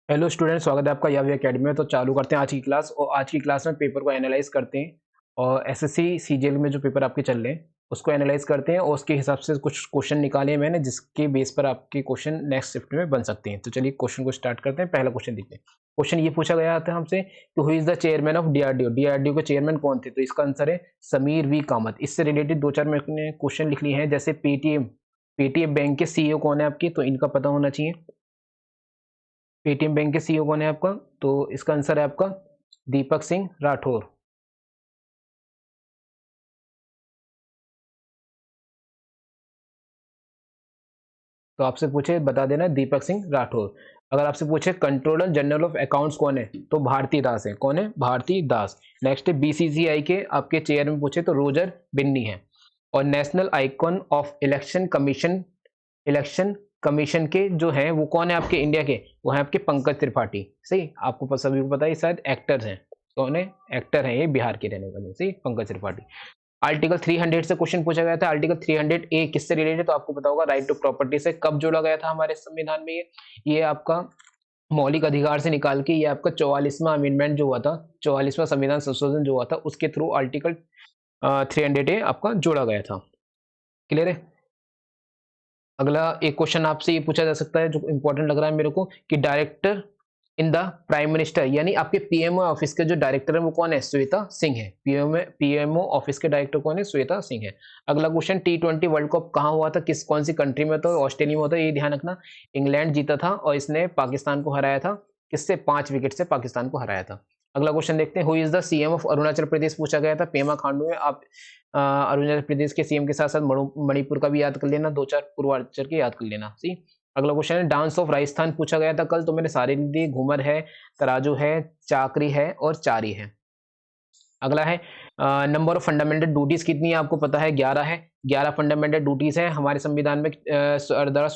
Hello student, स्वागत है आपका यावी एकेडमी में। तो चालू करते हैं आज की क्लास। और आज की क्लास में पेपर को एनालाइज करते हैं और एसएससी सीजीएल में जो पेपर आपके चल रहे हैं उसको एनालाइज करते हैं और उसके हिसाब से कुछ क्वेश्चन निकाले हैं मैंने, जिसके बेस पर आपके क्वेश्चन नेक्स्ट शिफ्ट में बन सकते हैं। तो चलिए क्वेश्चन को स्टार्ट करते हैं। पहला क्वेश्चन देखते हैं। क्वेश्चन ये पूछा गया था हमसे कि who is the chairman of DRDO. DRDO के चेयरमैन कौन थे? तो इसका आंसर है समीर वी कामत। इससे रिलेटेड दो चार मैंने क्वेश्चन लिख लिए हैं, जैसे पेटीएम पेटीएम बैंक के सीईओ कौन है आपके, तो इनका पता होना चाहिए। पेटीएम बैंक के सीईओ कौन है आपका? तो इसका आंसर है आपका दीपक सिंह राठौर। तो आपसे पूछे बता देना दीपक सिंह राठौर। अगर आपसे पूछे कंट्रोलर जनरल ऑफ अकाउंट्स कौन है, तो भारती दास है। कौन है? भारती दास। नेक्स्ट है बीसीसीआई के आपके चेयरमैन पूछे तो रोजर बिन्नी है। और national icon of election commission के जो हैं वो कौन है आपके इंडिया के? वो है आपके पंकज त्रिपाठी। सही, आपको सभी को पता है, शायद एक्टर्स हैं। कौन है? एक्टर हैं, ये बिहार के रहने वाले। सही, पंकज त्रिपाठी। आर्टिकल 300 से क्वेश्चन पूछा गया था। आर्टिकल 300 ए किससे रिलेटेड है? तो आपको पता होगा, राइट टू प्रॉपर्टी से। कब जोड़ा गया था हमारे संविधान में? ये आपका मौलिक अधिकार से निकाल के ये आपका 44वां अमेंडमेंट जो हुआ था, 44वां संविधान संशोधन जो हुआ था, उसके थ्रू आर्टिकल 300 ए आपका जोड़ा गया था। क्लियर है? अगला एक क्वेश्चन आपसे ये पूछा जा सकता है जो इंपॉर्टेंट लग रहा है मेरे को, कि director in the prime minister, यानी आपके पीएमओ ऑफिस के जो डायरेक्टर है वो कौन है? श्वेता सिंह है। पीएमओ ऑफिस के डायरेक्टर कौन है? श्वेता सिंह है। अगला क्वेश्चन, T20 वर्ल्ड कप कहाँ हुआ था? कौन सी कंट्री में? तो ऑस्ट्रेलिया में होता है, ये ध्यान रखना। इंग्लैंड जीता था और इसने पाकिस्तान को हराया था। किससे? 5 विकेट से पाकिस्तान को हराया था। अगला क्वेश्चन देखते हैं, who is the CM of Arunachal Pradesh पूछा गया था। पेमा खांडू है। आप अरुणाचल प्रदेश के सीएम के साथ साथ मणिपुर का भी याद कर लेना, दो चार पूर्वांचल के याद कर लेना। सी, अगला क्वेश्चन है, डांस ऑफ राजस्थान पूछा गया था कल, तो मैंने सारे लिख दिए। घूमर है, तराजू है, चाकरी है और चारी है। अगला है नंबर ऑफ फंडामेंटल ड्यूटीज कितनी है? आपको पता है 11 है। 11 फंडामेंटल ड्यूटीज हैं हमारे संविधान में। सरदार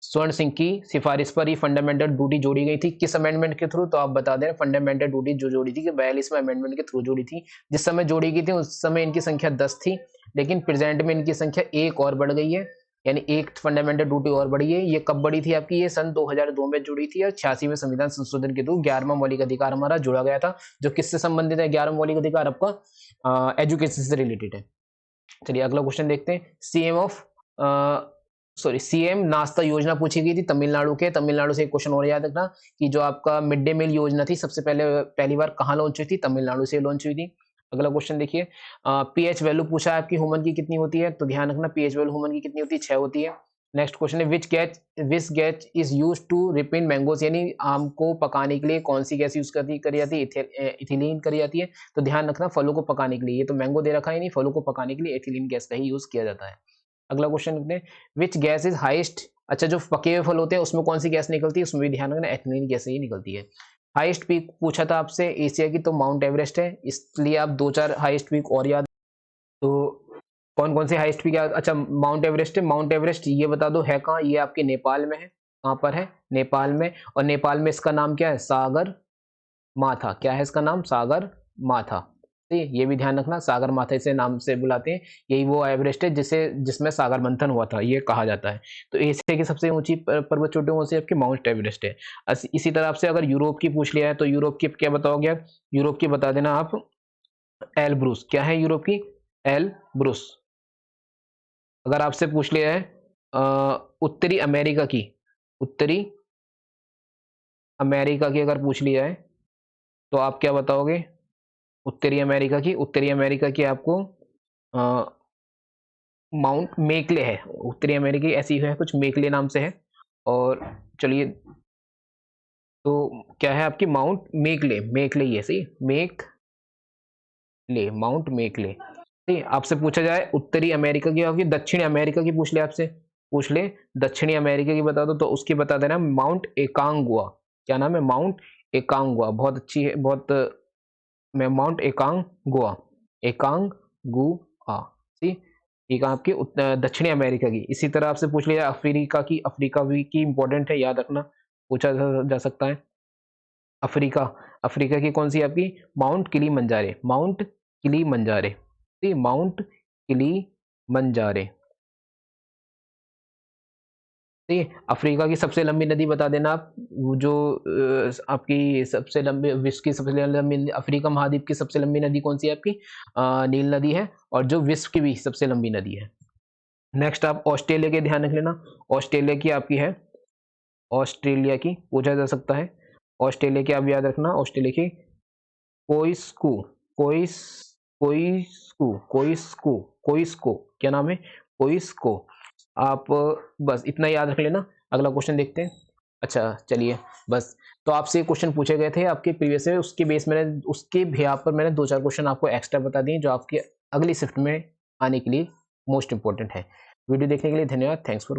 स्वर्ण सिंह की सिफारिश पर ही फंडामेंटल ड्यूटी जोड़ी गई थी। किस अमेंडमेंट के थ्रू? तो आप बता दें। फंडामेंटल ड्यूटी जो जोड़ी थी कि 42वें अमेंडमेंट के थ्रू जोड़ी थी। जिस समय जोड़ी गई थी उस समय इनकी संख्या 10 थी, लेकिन प्रेजेंट में इनकी संख्या एक और बढ़ गई है, यानी एक फंडामेंटल ड्यूटी और बढ़ी है। ये कब बढ़ी थी आपकी? ये सन 2002 में जुड़ी थी और 86वें संविधान संशोधन के थ्रू 11वां मौलिक अधिकार हमारा जोड़ा गया था। जो किससे संबंधित है? 11वां मौलिक अधिकार आपका एजुकेशन से रिलेटेड है। चलिए अगला क्वेश्चन देखते हैं। सीएम नाश्ता योजना पूछी गई थी तमिलनाडु के। तमिलनाडु से एक क्वेश्चन और याद रखना कि जो आपका मिड डे मील योजना थी, सबसे पहली बार कहाँ लॉन्च हुई थी? तमिलनाडु से लॉन्च हुई थी। अगला क्वेश्चन देखिए, पीएच वैल्यू पूछा है आपकी ह्यूमन की कितनी होती है, तो ध्यान रखना पीएच वैल्यू ह्यूमन की कितनी होती है? 6 होती है। नेक्स्ट क्वेश्चन है, which gas is use to ripen mangoes, यानी आम को पकाने के लिए कौन सी गैस यूज करी जाती है? इथिलीन करी जाती है। तो ध्यान रखना फलों को पकाने के लिए, ये तो मैंगो दे रखा है नहीं, फलों को पकाने के लिए एथिलीन गैस का ही यूज किया जाता है। अगला क्वेश्चन लिखते हैं, विच गैस इज हाइस्ट। अच्छा, जो पके हुए फल होते हैं उसमें कौन सी गैस निकलती है? उसमें भी ध्यान रखना एथिलीन गैस ही निकलती है। हाईएस्ट पीक पूछा था आपसे एशिया की, तो माउंट एवरेस्ट है। इसलिए आप दो चार हाईएस्ट पीक और याद। तो कौन कौन से हाईएस्ट पीक याद? अच्छा, माउंट एवरेस्ट है। माउंट एवरेस्ट ये बता दो है कहाँ? ये आपके नेपाल में है। कहाँ पर है? नेपाल में। और नेपाल में इसका नाम क्या है? सागर माथा। क्या है इसका नाम? सागर माथा। ठीक है, ये भी ध्यान रखना, सागर माथा इसे नाम से बुलाते हैं। यही वो एवरेस्ट है जिसमें सागर मंथन हुआ था, ये कहा जाता है। तो एशिया की सबसे ऊंची पर्वत चोटियों में से आपकी माउंट एवरेस्ट है। इसी तरह से अगर यूरोप की पूछ लिया है, तो यूरोप की क्या बताओगे आप? यूरोप की बता देना आप एलब्रूस। क्या है यूरोप की? एलब्रूस। अगर आपसे पूछ लिया है उत्तरी अमेरिका की, उत्तरी अमेरिका की अगर पूछ लिया है, तो आप क्या बताओगे? उत्तरी अमेरिका की आपको माउंट मेकले है। उत्तरी अमेरिका की ऐसी है कुछ, मेकले नाम से है। और चलिए, तो क्या है आपकी? माउंट मेकले। मेकले ही है, सही, माउंट मेकले। ठीक, आपसे पूछा जाए उत्तरी अमेरिका की, आपकी दक्षिणी अमेरिका की पूछ ले आपसे, पूछ ले दक्षिणी अमेरिका की बता दो, तो उसकी बता देना माउंट एकांगुआ। क्या नाम है? माउंट एकांगुआ। बहुत अच्छी है, बहुत। मैं माउंट एकांगुआ, एकांगुआ। सी, एक आपकी दक्षिणी अमेरिका की। इसी तरह आपसे पूछ लिया अफ्रीका की। अफ्रीका भी की इंपॉर्टेंट है, याद रखना, पूछा जा सकता है। अफ्रीका, अफ्रीका की कौन सी आपकी? माउंट किलीमंजारे। माउंट किलीमंजारे। सी, माउंट किलीमंजारे। ठीक है, अफ्रीका की सबसे लंबी नदी बता देना आप, वो जो आपकी सबसे लंबी, विश्व की सबसे लंबी, अफ्रीका महाद्वीप की सबसे लंबी नदी कौन सी है आपकी? नील नदी है, और जो विश्व की भी सबसे लंबी नदी है। नेक्स्ट आप ऑस्ट्रेलिया के ध्यान रख लेना, ऑस्ट्रेलिया की आपकी है, ऑस्ट्रेलिया की पूछा जा सकता है, ऑस्ट्रेलिया की आप याद रखना, ऑस्ट्रेलिया की कोइस्कू, कोइस कोइस्कू कोइस्कू कोइस्को, क्या नाम है? कोइस्को। आप बस इतना याद रख लेना। अगला क्वेश्चन देखते हैं। अच्छा चलिए, बस तो आपसे क्वेश्चन पूछे गए थे आपके प्रीवियस से, उसके बेस मैंने, उसके बेहाफ पर मैंने 2-4 क्वेश्चन आपको एक्स्ट्रा बता दिए जो आपके अगली शिफ्ट में आने के लिए मोस्ट इंपॉर्टेंट है। वीडियो देखने के लिए धन्यवाद। Thanks for